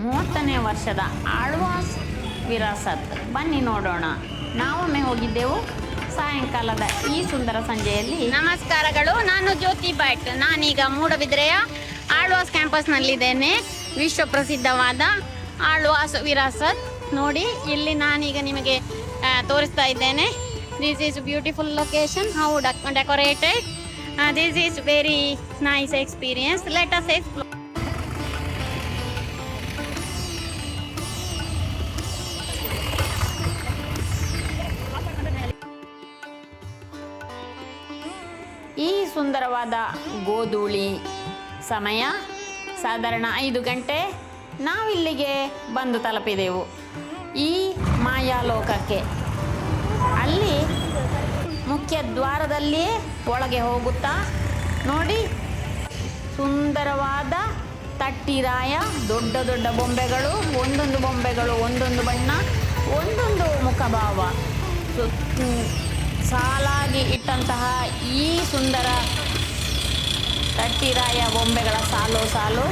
30ನೇ ವರ್ಷದ ಆಳ್ವಾಸ್ ವಿರಾಸತ್. ಬನ್ನಿ ನೋಡೋಣ. ನಾವೊಮ್ಮೆ ಹೋಗಿದ್ದೆವು ಸಾಯಂಕಾಲದ ಈ ಸುಂದರ ಸಂಜೆಯಲ್ಲಿ. ನಮಸ್ಕಾರಗಳು, ನಾನು ಜ್ಯೋತಿ ಭಟ್. ನಾನೀಗ ಮೂಡಬಿದ್ರೆಯ ಆಳ್ವಾಸ್ ಕ್ಯಾಂಪಸ್ನಲ್ಲಿದ್ದೇನೆ. ವಿಶ್ವ ಪ್ರಸಿದ್ಧವಾದ ಆಳ್ವಾಸ್ ವಿರಾಸತ್ ನೋಡಿ, ಇಲ್ಲಿ ನಾನೀಗ ನಿಮಗೆ ತೋರಿಸ್ತಾ ಇದ್ದೇನೆ. This is beautiful location, how decorated. This is very nice experience. Let us explore. ಈ ಸುಂದರವಾದ ಗೋಧೂಳಿ ಸಮಯ ಸಾಧಾರಣ 5 ಗಂಟೆ. ನಾವಿಲ್ಲಿಗೆ ಬಂದು ತಲುಪಿದೆವು ಈ ಮಾಯಾಲೋಕಕ್ಕೆ. ಅಲ್ಲಿ ಮುಖ್ಯ ದ್ವಾರದಲ್ಲಿಯೇ ಒಳಗೆ ಹೋಗುತ್ತಾ ನೋಡಿ, ಸುಂದರವಾದ ತಟ್ಟಿರಾಯ, ದೊಡ್ಡ ದೊಡ್ಡ ಬೊಂಬೆಗಳು, ಒಂದೊಂದು ಬೊಂಬೆಗಳು ಒಂದೊಂದು ಬಣ್ಣ, ಒಂದೊಂದು ಮುಖಭಾವ, ಸಾಲಾಗಿ ಇಟ್ಟಂತಹ ಈ ಸುಂದರ ತಟ್ಟಿರಾಯ ಬೊಂಬೆಗಳ ಸಾಲು ಸಾಲು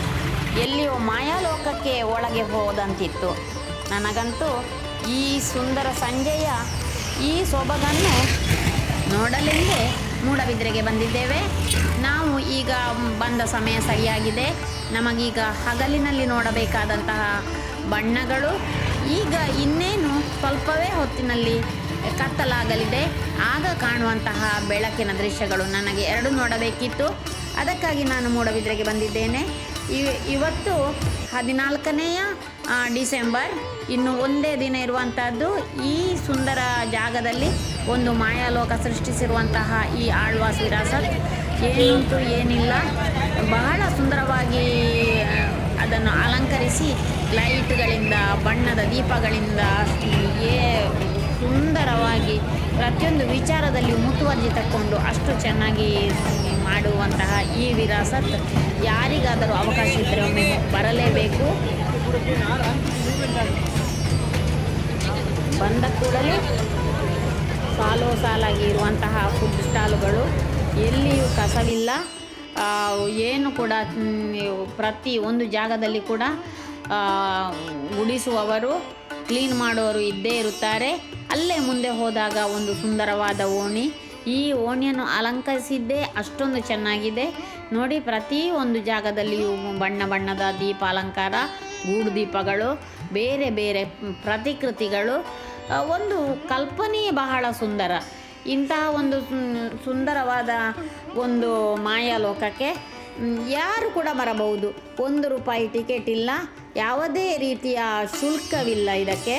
ಎಲ್ಲಿಯೋ ಮಾಯಾಲೋಕಕ್ಕೆ ಒಳಗೆ ಹೋದಂತಿತ್ತು. ನನಗಂತೂ ಈ ಸುಂದರ ಸಂಜೆಯ ಈ ಸೊಬಗನ್ನು ನೋಡಲೆಂದೇ ಮೂಡಬಿದ್ರೆಗೆ ಬಂದಿದ್ದೇವೆ. ನಾವು ಈಗ ಬಂದ ಸಮಯ ಸರಿಯಾಗಿದೆ. ನಮಗೀಗ ಹಗಲಿನಲ್ಲಿ ನೋಡಬೇಕಾದಂತಹ ಬಣ್ಣಗಳು ಈಗ ಇನ್ನೇನು ಸ್ವಲ್ಪವೇ ಹೊತ್ತಿನಲ್ಲಿ ಕತ್ತಲಾಗಲಿದೆ. ಆಗ ಕಾಣುವಂತಹ ಬೆಳಕಿನ ದೃಶ್ಯಗಳು ನನಗೆ 2 ನೋಡಬೇಕಿತ್ತು. ಅದಕ್ಕಾಗಿ ನಾನು ಮೂಡಬಿದ್ರೆಗೆ ಬಂದಿದ್ದೇನೆ. ಇವತ್ತು 14ನೇ ಡಿಸೆಂಬರ್, ಇನ್ನು ಒಂದೇ ದಿನ ಇರುವಂಥದ್ದು. ಈ ಸುಂದರ ಜಾಗದಲ್ಲಿ ಒಂದು ಮಾಯಾಲೋಕ ಸೃಷ್ಟಿಸಿರುವಂತಹ ಈ ಆಳ್ವಾಸ್ ವಿರಾಸತ್ ಏನುಂಟು ಏನಿಲ್ಲ, ಬಹಳ ಸುಂದರವಾಗಿ ಅದನ್ನು ಅಲಂಕರಿಸಿ ಲೈಟ್ಗಳಿಂದ, ಬಣ್ಣದ ದೀಪಗಳಿಂದ ಸುಂದರವಾಗಿ ಪ್ರತಿಯೊಂದು ವಿಚಾರದಲ್ಲಿ ಮುತುವರ್ಜಿ ತಕ್ಕೊಂಡು ಅಷ್ಟು ಚೆನ್ನಾಗಿ ಮಾಡುವಂತಹ ಈ ವಿರಾಸತ್ ಯಾರಿಗಾದರೂ ಅವಕಾಶ ಇದ್ದರೆ ಒಮ್ಮೆ ಬರಲೇಬೇಕು. ಬಂದ ಕೂಡಲೇ ಸಾಲು ಸಾಲಾಗಿ ಇರುವಂತಹ ಫುಡ್ ಸ್ಟಾಲುಗಳು, ಎಲ್ಲಿಯೂ ಕಸವಿಲ್ಲ. ಏನು ಕೂಡ ಪ್ರತಿ ಒಂದು ಜಾಗದಲ್ಲಿ ಕೂಡ ಗುಡಿಸುವವರು, ಕ್ಲೀನ್ ಮಾಡೋರು ಇದ್ದೇ ಇರುತ್ತಾರೆ. ಅಲ್ಲೇ ಮುಂದೆ ಹೋದಾಗ ಒಂದು ಸುಂದರವಾದ ಓಣಿ. ಈ ಓಣಿಯನ್ನು ಅಲಂಕರಿಸಿದ್ದೇ ಅಷ್ಟೊಂದು ಚೆನ್ನಾಗಿದೆ ನೋಡಿ. ಪ್ರತಿ ಒಂದು ಜಾಗದಲ್ಲಿಯೂ ಬಣ್ಣ ಬಣ್ಣದ ದೀಪ ಅಲಂಕಾರ, ಗೂಡು ದೀಪಗಳು, ಬೇರೆ ಬೇರೆ ಪ್ರತಿಕೃತಿಗಳು, ಒಂದು ಕಲ್ಪನೆಯೇ ಬಹಳ ಸುಂದರ. ಇಂತಹ ಒಂದು ಸುಂದರವಾದ ಒಂದು ಮಾಯಾಲೋಕಕ್ಕೆ ಯಾರು ಕೂಡ ಬರಬಹುದು. ₹1 ಟಿಕೆಟ್ ಇಲ್ಲ, ಯಾವುದೇ ರೀತಿಯ ಶುಲ್ಕವಿಲ್ಲ ಇದಕ್ಕೆ.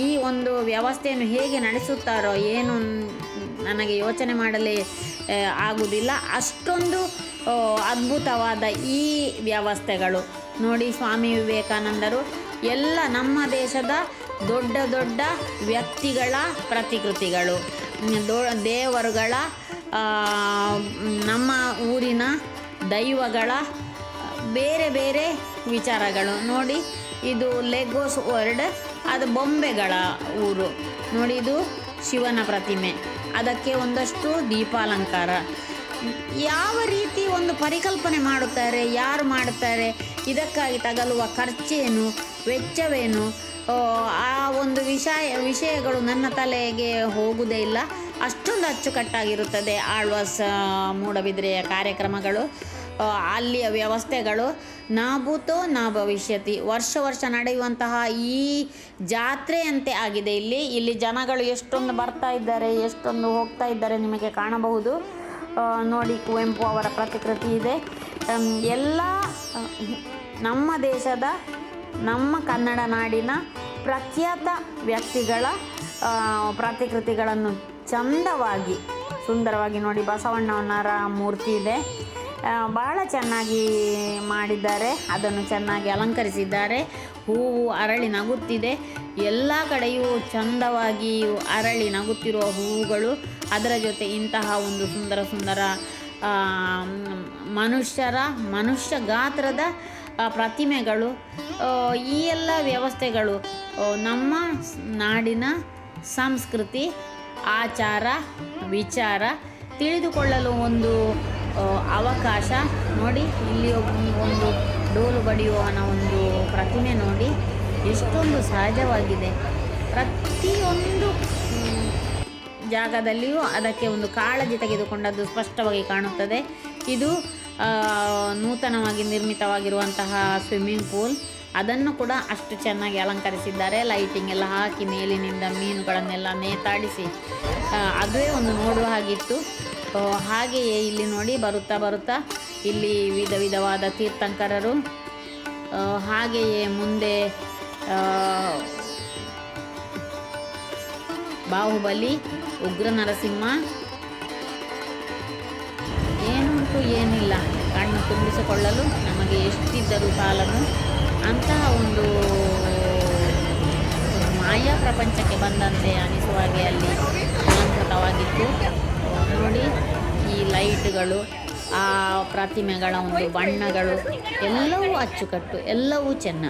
ಈ ಒಂದು ವ್ಯವಸ್ಥೆಯನ್ನು ಹೇಗೆ ನಡೆಸುತ್ತಾರೋ ಏನು ನನಗೆ ಯೋಚನೆ ಮಾಡಲೇ ಆಗುವುದಿಲ್ಲ. ಅಷ್ಟೊಂದು ಅದ್ಭುತವಾದ ಈ ವ್ಯವಸ್ಥೆಗಳು ನೋಡಿ. ಸ್ವಾಮಿ ವಿವೇಕಾನಂದರು ಎಲ್ಲ ನಮ್ಮ ದೇಶದ ದೊಡ್ಡ ದೊಡ್ಡ ವ್ಯಕ್ತಿಗಳ ಪ್ರತಿಕೃತಿಗಳು, ದೇವರುಗಳ, ನಮ್ಮ ಊರಿನ ದೈವಗಳ ಬೇರೆ ಬೇರೆ ವಿಚಾರಗಳು ನೋಡಿ. ಇದು ಲೆಗೋಸ್ ವರ್ಲ್ಡ್, ಅದು ಬೊಂಬೆಗಳ ಊರು ನೋಡಿ. ಇದು ಶಿವನ ಪ್ರತಿಮೆ, ಅದಕ್ಕೆ ಒಂದಷ್ಟು ದೀಪಾಲಂಕಾರ. ಯಾವ ರೀತಿ ಒಂದು ಪರಿಕಲ್ಪನೆ ಮಾಡುತ್ತಾರೆ, ಯಾರು ಮಾಡುತ್ತಾರೆ, ಇದಕ್ಕಾಗಿ ತಗಲುವ ಖರ್ಚೇನು, ವೆಚ್ಚವೇನು, ಆ ಒಂದು ವಿಷಯಗಳು ನನ್ನ ತಲೆಗೆ ಹೋಗುವುದೇ ಇಲ್ಲ. ಅಷ್ಟೊಂದು ಅಚ್ಚುಕಟ್ಟಾಗಿರುತ್ತದೆ ಆಳ್ವಾಸ್ ಮೂಡಬಿದ್ರೆಯ ಕಾರ್ಯಕ್ರಮಗಳು, ಅಲ್ಲಿಯ ವ್ಯವಸ್ಥೆಗಳು. ನಾಭೂತೋ ನ ಭವಿಷ್ಯತಿ, ವರ್ಷ ನಡೆಯುವಂತಹ ಈ ಜಾತ್ರೆಯಂತೆ ಆಗಿದೆ ಇಲ್ಲಿ ಜನಗಳು ಎಷ್ಟೊಂದು ಬರ್ತಾ ಇದ್ದಾರೆ, ಎಷ್ಟೊಂದು ಹೋಗ್ತಾ ಇದ್ದಾರೆ ನಿಮಗೆ ಕಾಣಬಹುದು ನೋಡಿ. ಕುವೆಂಪು ಅವರ ಪ್ರತಿಕೃತಿ ಇದೆ. ಎಲ್ಲ ನಮ್ಮ ದೇಶದ, ನಮ್ಮ ಕನ್ನಡ ನಾಡಿನ ಪ್ರಖ್ಯಾತ ವ್ಯಕ್ತಿಗಳ ಪ್ರತಿಕೃತಿಗಳನ್ನು ಚಂದವಾಗಿ ಸುಂದರವಾಗಿ ನೋಡಿ. ಬಸವಣ್ಣನವರ ಮೂರ್ತಿ ಇದೆ, ಬಹಳ ಚೆನ್ನಾಗಿ ಮಾಡಿದ್ದಾರೆ. ಅದನ್ನು ಚೆನ್ನಾಗಿ ಅಲಂಕರಿಸಿದ್ದಾರೆ. ಹೂವು ಅರಳಿ ನಗುತ್ತಿದೆ. ಎಲ್ಲ ಕಡೆಯೂ ಚಂದವಾಗಿ ಅರಳಿ ನಗುತ್ತಿರುವ ಹೂವುಗಳು, ಅದರ ಜೊತೆ ಇಂತಹ ಒಂದು ಸುಂದರ ಮನುಷ್ಯ ಗಾತ್ರದ ಪ್ರತಿಮೆಗಳು. ಈ ಎಲ್ಲ ವ್ಯವಸ್ಥೆಗಳು ನಮ್ಮ ನಾಡಿನ ಸಂಸ್ಕೃತಿ, ಆಚಾರ, ವಿಚಾರ ತಿಳಿದುಕೊಳ್ಳಲು ಒಂದು ಅವಕಾಶ ನೋಡಿ. ಇಲ್ಲಿ ಒಂದು ಡೋಲು ಬಡಿಯುವವನ ಒಂದು ಪ್ರತಿಮೆ ನೋಡಿ ಎಷ್ಟೊಂದು ಸಹಜವಾಗಿದೆ. ಪ್ರತಿಯೊಂದು ಜಾಗದಲ್ಲಿಯೂ ಅದಕ್ಕೆ ಒಂದು ಕಾಳಜಿ ತೆಗೆದುಕೊಂಡದ್ದು ಸ್ಪಷ್ಟವಾಗಿ ಕಾಣುತ್ತದೆ. ಇದು ನೂತನವಾಗಿ ನಿರ್ಮಿತವಾಗಿರುವಂತಹ ಸ್ವಿಮ್ಮಿಂಗ್ ಪೂಲ್. ಅದನ್ನು ಕೂಡ ಅಷ್ಟು ಚೆನ್ನಾಗಿ ಅಲಂಕರಿಸಿದ್ದಾರೆ. ಲೈಟಿಂಗ್ ಎಲ್ಲ ಹಾಕಿ ಮೇಲಿನಿಂದ ಮೀನುಗಳನ್ನೆಲ್ಲ ನೇತಾಡಿಸಿ ಅದುವೇ ಒಂದು ನೋಡುವ ಹಾಗಿತ್ತು. ಹಾಗೆಯೇ ಇಲ್ಲಿ ನೋಡಿ ಬರುತ್ತಾ ಇಲ್ಲಿ ವಿಧ ವಿಧವಾದ ತೀರ್ಥಂಕರರು, ಹಾಗೆಯೇ ಮುಂದೆ ಬಾಹುಬಲಿ, ಉಗ್ರ ನರಸಿಂಹ, ಏನುಂಟು ಏನಿಲ್ಲ, ಕಣ್ಣು ತುಂಬಿಸಿಕೊಳ್ಳಲು ನಮಗೆ ಎಷ್ಟಿದ್ದರೂ ಸಾಲದು ಅಂತಹ ಒಂದು ಮಾಯಾ ಪ್ರಪಂಚಕ್ಕೆ ಬಂದಂತೆ ಅನಿಸುವ ಹಾಗೆ ಅಲ್ಲಿ ಅಲಂಕೃತವಾಗಿತ್ತು. ನೋಡಿ ಈ ಲೈಟ್ಗಳು, ಆ ಪ್ರತಿಮೆಗಳ ಒಂದು ಬಣ್ಣಗಳು ಎಲ್ಲವೂ ಅಚ್ಚುಕಟ್ಟು, ಎಲ್ಲವೂ ಚೆನ್ನ.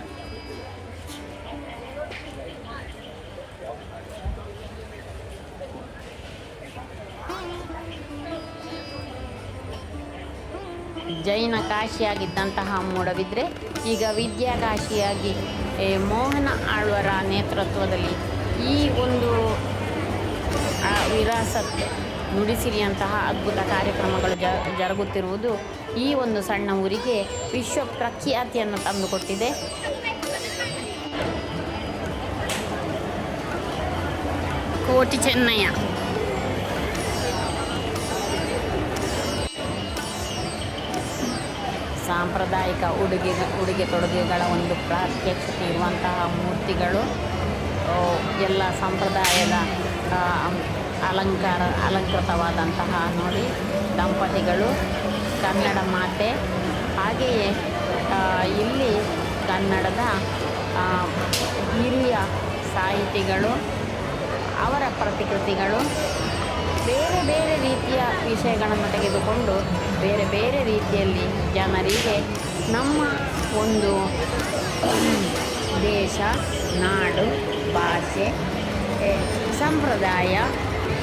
ಜೈನ ಕಾಶಿಯಾಗಿದ್ದಂತಹ ಮೂಡಬಿದ್ರೆ ಈಗ ವಿದ್ಯಾಕಾಶಿಯಾಗಿ ಮೋಹನ ಆಳ್ವರ ನೇತೃತ್ವದಲ್ಲಿ ಈ ಒಂದು ವಿರಾಸತ್ ನುಡಿಸಿರಿಯಂತಹ ಅದ್ಭುತ ಕಾರ್ಯಕ್ರಮಗಳು ಜರುಗುತ್ತಿರುವುದು ಈ ಒಂದು ಸಣ್ಣ ಊರಿಗೆ ವಿಶ್ವ ಪ್ರಖ್ಯಾತಿಯನ್ನು ತಂದುಕೊಟ್ಟಿದೆ. ಕೋಟಿ ಚೆನ್ನಯ್ಯ ಸಾಂಪ್ರದಾಯಿಕ ಉಡುಗೆ ತೊಡುಗೆಗಳ ಒಂದು ಪ್ರಾತ್ಯಕ್ಷತೆ ಇರುವಂತಹ ಮೂರ್ತಿಗಳು, ಎಲ್ಲ ಸಂಪ್ರದಾಯದ ಅಲಂಕೃತವಾದಂತಹ ನೋಡಿ ದಂಪತಿಗಳು, ಕನ್ನಡ ಮಾತೆ, ಹಾಗೆಯೇ ಇಲ್ಲಿ ಕನ್ನಡದ ಹಿರಿಯ ಸಾಹಿತಿಗಳು, ಅವರ ಪ್ರತಿಕೃತಿಗಳು, ಬೇರೆ ಬೇರೆ ರೀತಿಯ ವಿಷಯಗಳನ್ನು ತೆಗೆದುಕೊಂಡು ಬೇರೆ ಬೇರೆ ರೀತಿಯಲ್ಲಿ ಜನರಿಗೆ ನಮ್ಮ ಒಂದು ದೇಶ, ನಾಡು, ಭಾಷೆ, ಸಂಪ್ರದಾಯ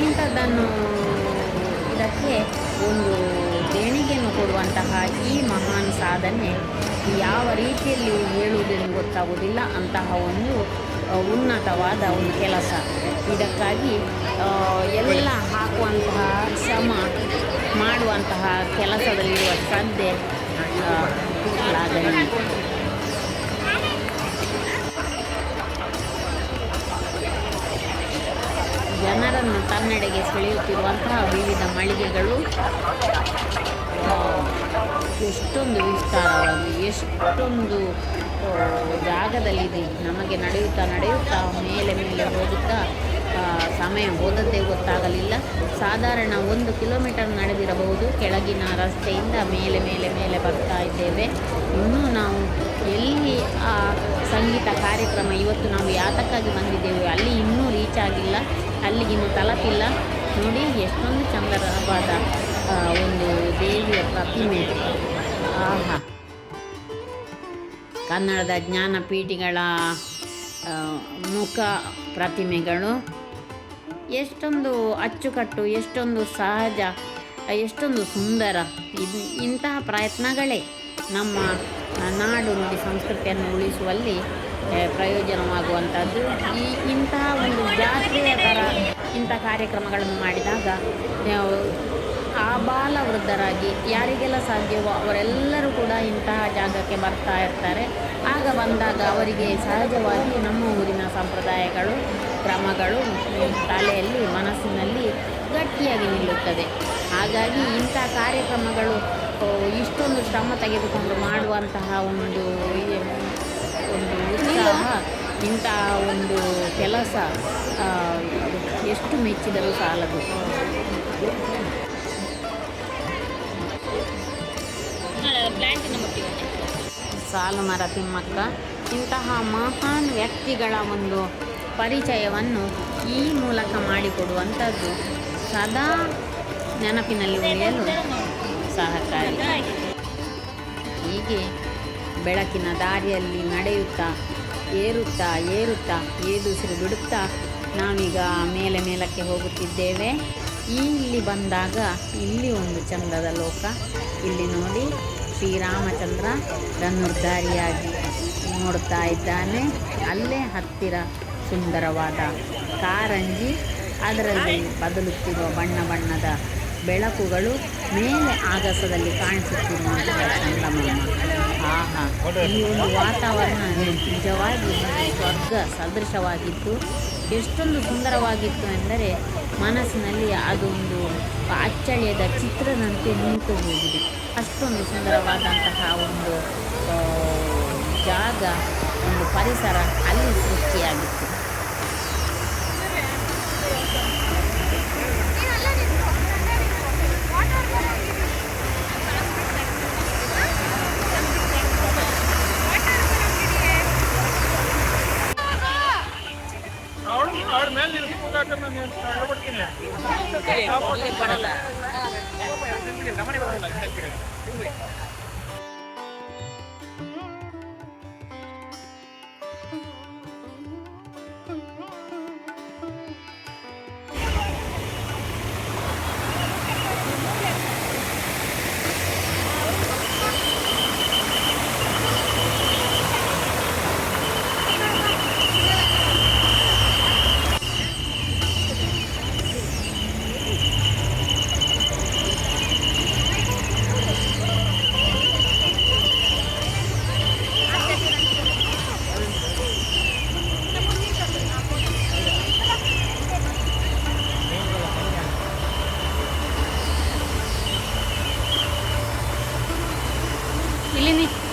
ಇಂಥದ್ದನ್ನು ಇದಕ್ಕೆ ಒಂದು ದೇಣಿಗೆಯನ್ನು ಕೊಡುವಂತಹ ಈ ಮಹಾನ್ ಸಾಧನೆ ಯಾವ ರೀತಿಯಲ್ಲಿ ಹೇಳುವುದೆಂದು ಗೊತ್ತಾಗುವುದಿಲ್ಲ. ಅಂತಹ ಒಂದು ಉನ್ನತವಾದ ಒಂದು ಕೆಲಸ. ಇದಕ್ಕಾಗಿ ಎಲ್ಲ ಹಾಕುವಂತಹ ಶ್ರಮ, ಮಾಡುವಂತಹ ಕೆಲಸದಲ್ಲಿರುವ ಶ್ರದ್ಧೆ ಶ್ಲಾಘನೀಯ. ಜನರನ್ನು ತನ್ನೆಡೆಗೆ ಸೆಳೆಯುತ್ತಿರುವಂತಹ ವಿವಿಧ ಮಳಿಗೆಗಳು ಎಷ್ಟೊಂದು ವಿಸ್ತಾರವಾಗಿ, ಎಷ್ಟೊಂದು ಜಾಗದಲ್ಲಿದೆ. ನಮಗೆ ನಡೆಯುತ್ತಾ ಮೇಲೆ ಹೋಗುತ್ತಾ ಸಮಯ ಹೋದದ್ದೇ ಗೊತ್ತಾಗಲಿಲ್ಲ. ಸಾಧಾರಣ 1 ಕಿಲೋಮೀಟರ್ ನಡೆದಿರಬಹುದು. ಕೆಳಗಿನ ರಸ್ತೆಯಿಂದ ಮೇಲೆ ಬರ್ತಾ ಇದ್ದೇವೆ. ಇನ್ನೂ ನಾವು ಎಲ್ಲಿ ಆ ಸಂಗೀತ ಕಾರ್ಯಕ್ರಮ ಇವತ್ತು ನಾವು ಯಾತಕ್ಕಾಗಿ ಬಂದಿದ್ದೇವೆ ಅಲ್ಲಿ ಇನ್ನೂ ರೀಚ್ ಆಗಿಲ್ಲ, ಅಲ್ಲಿಗಿನ್ನೂ ತಲುಪಿಲ್ಲ. ನೋಡಿ ಎಷ್ಟೊಂದು ಚಂದವಾದ ಒಂದು ದೇವಿಯ ಪ್ರತಿಮೆ. ಆಹಾ, ಕನ್ನಡದ ಜ್ಞಾನಪೀಠಿಗಳ ಮುಖ ಪ್ರತಿಮೆಗಳು ಎಷ್ಟೊಂದು ಅಚ್ಚುಕಟ್ಟು, ಎಷ್ಟೊಂದು ಸಹಜ, ಎಷ್ಟೊಂದು ಸುಂದರ. ಇಂತಹ ಪ್ರಯತ್ನಗಳೇ ನಮ್ಮ ನಾಡು ನುಡಿ ಸಂಸ್ಕೃತಿಯನ್ನು ಉಳಿಸುವಲ್ಲಿ ಪ್ರಯೋಜನವಾಗುವಂಥದ್ದು. ಇಂತಹ ಒಂದು ಜಾತ್ರೆಯ ಥರ ಇಂಥ ಕಾರ್ಯಕ್ರಮಗಳನ್ನು ಮಾಡಿದಾಗ ಆಬಾಲ ವೃದ್ಧರಾಗಿ ಯಾರಿಗೆಲ್ಲ ಸಾಧ್ಯವೋ ಅವರೆಲ್ಲರೂ ಕೂಡ ಇಂತಹ ಜಾಗಕ್ಕೆ ಬರ್ತಾ ಇರ್ತಾರೆ. ಆಗ ಬಂದಾಗ ಅವರಿಗೆ ಸಹಜವಾಗಿ ನಮ್ಮ ಊರಿನ ಸಂಪ್ರದಾಯಗಳು, ಕ್ರಮಗಳು ತಲೆಯಲ್ಲಿ, ಮನಸ್ಸಿನಲ್ಲಿ ಗಟ್ಟಿಯಾಗಿ ನಿಲ್ಲುತ್ತದೆ. ಹಾಗಾಗಿ ಇಂಥ ಕಾರ್ಯಕ್ರಮಗಳು ಇಷ್ಟೊಂದು ಶ್ರಮ ತೆಗೆದುಕೊಂಡು ಮಾಡುವಂತಹ ಒಂದು ಉತ್ಸಾಹ, ಇಂತಹ ಒಂದು ಕೆಲಸ ಎಷ್ಟು ಮೆಚ್ಚಿದರೂ ಸಾಲದು. ಸಾಲುಮರ ತಿಮ್ಮಕ್ಕ ಇಂತಹ ಮಹಾನ್ ವ್ಯಕ್ತಿಗಳ ಒಂದು ಪರಿಚಯವನ್ನು ಈ ಮೂಲಕ ಮಾಡಿಕೊಡುವಂಥದ್ದು ಸದಾ ನೆನಪಿನಲ್ಲಿ ಉಳಿಯಲು ಸಹಕಾರಿ. ಹೀಗೆ ಬೆಳಕಿನ ದಾರಿಯಲ್ಲಿ ನಡೆಯುತ್ತಾ ಏರುತ್ತಾ ಏದುಸಿರು ಬಿಡುತ್ತಾ ನಾವೀಗ ಮೇಲಕ್ಕೆ ಹೋಗುತ್ತಿದ್ದೇವೆ. ಇಲ್ಲಿ ಬಂದಾಗ ಇಲ್ಲಿ ಒಂದು ಚಂದದ ಲೋಕ. ಇಲ್ಲಿ ನೋಡಿ ಶ್ರೀರಾಮಚಂದ್ರ ರನ್ನುರ್ಧಾರಿಯಾಗಿ ನೋಡ್ತಾ ಇದ್ದಾನೆ. ಅಲ್ಲೇ ಹತ್ತಿರ ಸುಂದರವಾದ ಕಾರಂಜಿ, ಅದರಲ್ಲಿ ಬದಲುತ್ತಿರುವ ಬಣ್ಣ ಬಣ್ಣದ ಬೆಳಕುಗಳು, ಮೇಲೆ ಆಗಸದಲ್ಲಿ ಕಾಣಿಸುತ್ತಿರುವಂತಹ ಚಂದಮಾಮ. ಆಹಾ, ಈ ಒಂದು ವಾತಾವರಣ ನಿಜವಾಗಿ ಸ್ವರ್ಗ ಸದೃಶವಾಗಿತ್ತು. ಎಷ್ಟೊಂದು ಸುಂದರವಾಗಿತ್ತು ಎಂದರೆ ಮನಸ್ಸಿನಲ್ಲಿ ಅದೊಂದು ಅಚ್ಚಳಿಯದ ಚಿತ್ರದಂತೆ ನಿಂತು ಹೋಗಿದೆ. ಅಷ್ಟೊಂದು ಸುಂದರವಾದಂತಹ ಒಂದು ಜಾಗ, ಒಂದು ಪರಿಸರ ಅಲ್ಲಿ ಸೃಷ್ಟಿಯಾಗಿತ್ತು.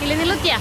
ಇಲ್ಲಿ ನಿಲ್ಲುತ್ತೀಯಾ?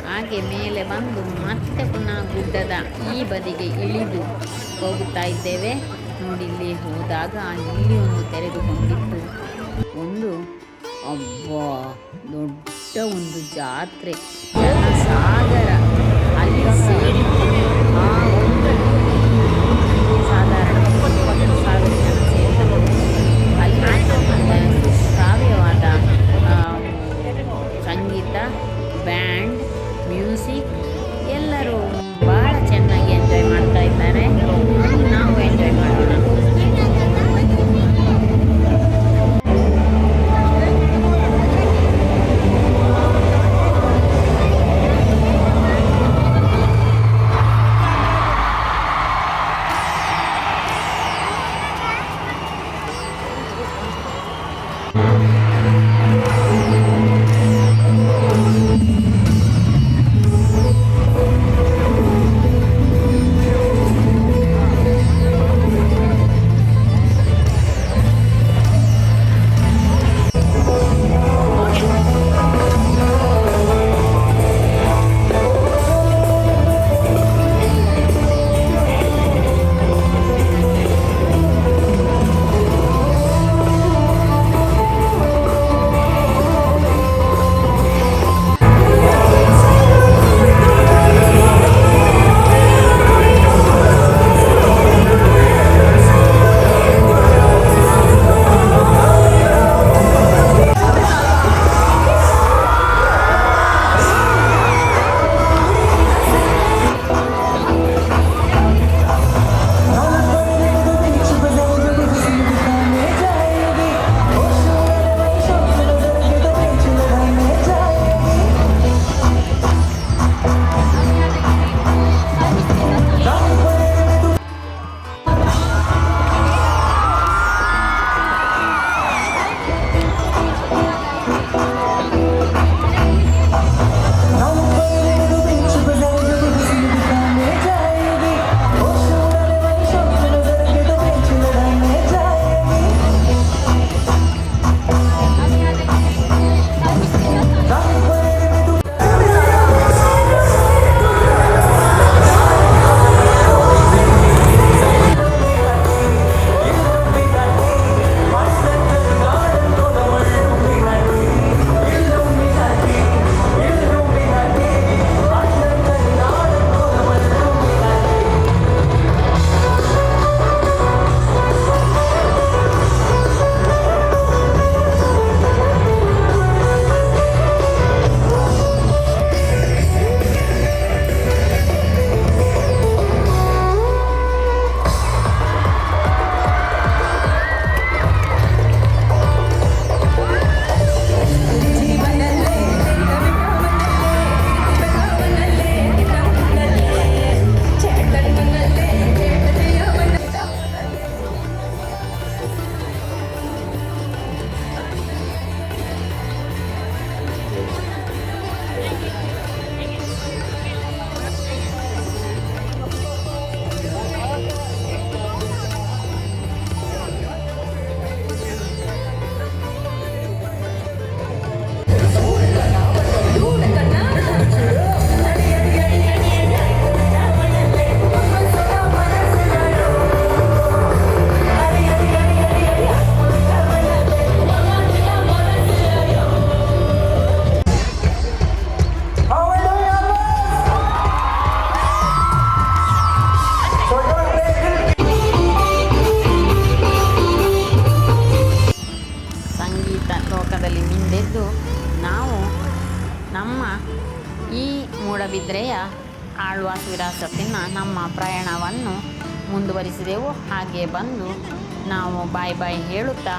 ಹಾಗೆ ಮೇಲೆ ಬಂದು ಮತ್ತೆ ಪುನಃ ಗುಡ್ಡದ ಈ ಬದಿಗೆ ಇಳಿದು ಹೋಗುತ್ತಾ ಇದ್ದೇವೆ. ನೋಡಿ, ಇಲ್ಲಿ ಹೋದಾಗ ಇಲ್ಲಿ ಒಂದು ತೆರೆದುಕೊಂಡಿತ್ತು ಒಂದು ದೊಡ್ಡ ಒಂದು ಜಾತ್ರೆ, ಜನಸಾಗರ ಅಲ್ಲಿ ಸೇರಿತ್ತು. ಆ ಒಂದು ಸಾಧಾರಣ 20,000 ಜನ ಸೇರಿರಬಹುದು. ಅಲ್ಲಿ ಶ್ರಾವ್ಯವಾದ ಸಂಗೀತ, ಬ್ಯಾಂಡ್, ಮ್ಯೂಸಿಕ್ ಎಲ್ಲರೂ ಭಾಳ ಚೆನ್ನಾಗಿ ಎಂಜಾಯ್ ಮಾಡ್ತಾ ಇದ್ದಾರೆ. ನಾವು ಎಂಜಾಯ್ ಮಾಡೋಣ. ಮೂಡಬಿದ್ರೆಯ ಆಳ್ವಾಸ್ ವಿರಾಸತ್ತಿನ ನಮ್ಮ ಪ್ರಯಾಣವನ್ನು ಮುಂದುವರಿಸಿದೆವು. ಹಾಗೆ ಬಂದು ನಾವು ಬಾಯ್ ಬಾಯ್ ಹೇಳುತ್ತಾ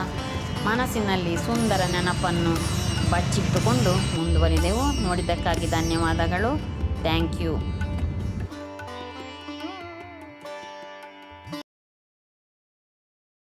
ಮನಸ್ಸಿನಲ್ಲಿ ಸುಂದರ ನೆನಪನ್ನು ಬಚ್ಚಿಟ್ಟುಕೊಂಡು ಮುಂದುವರಿದೆವು. ನೋಡಿದ್ದಕ್ಕಾಗಿ ಧನ್ಯವಾದಗಳು. Thank you.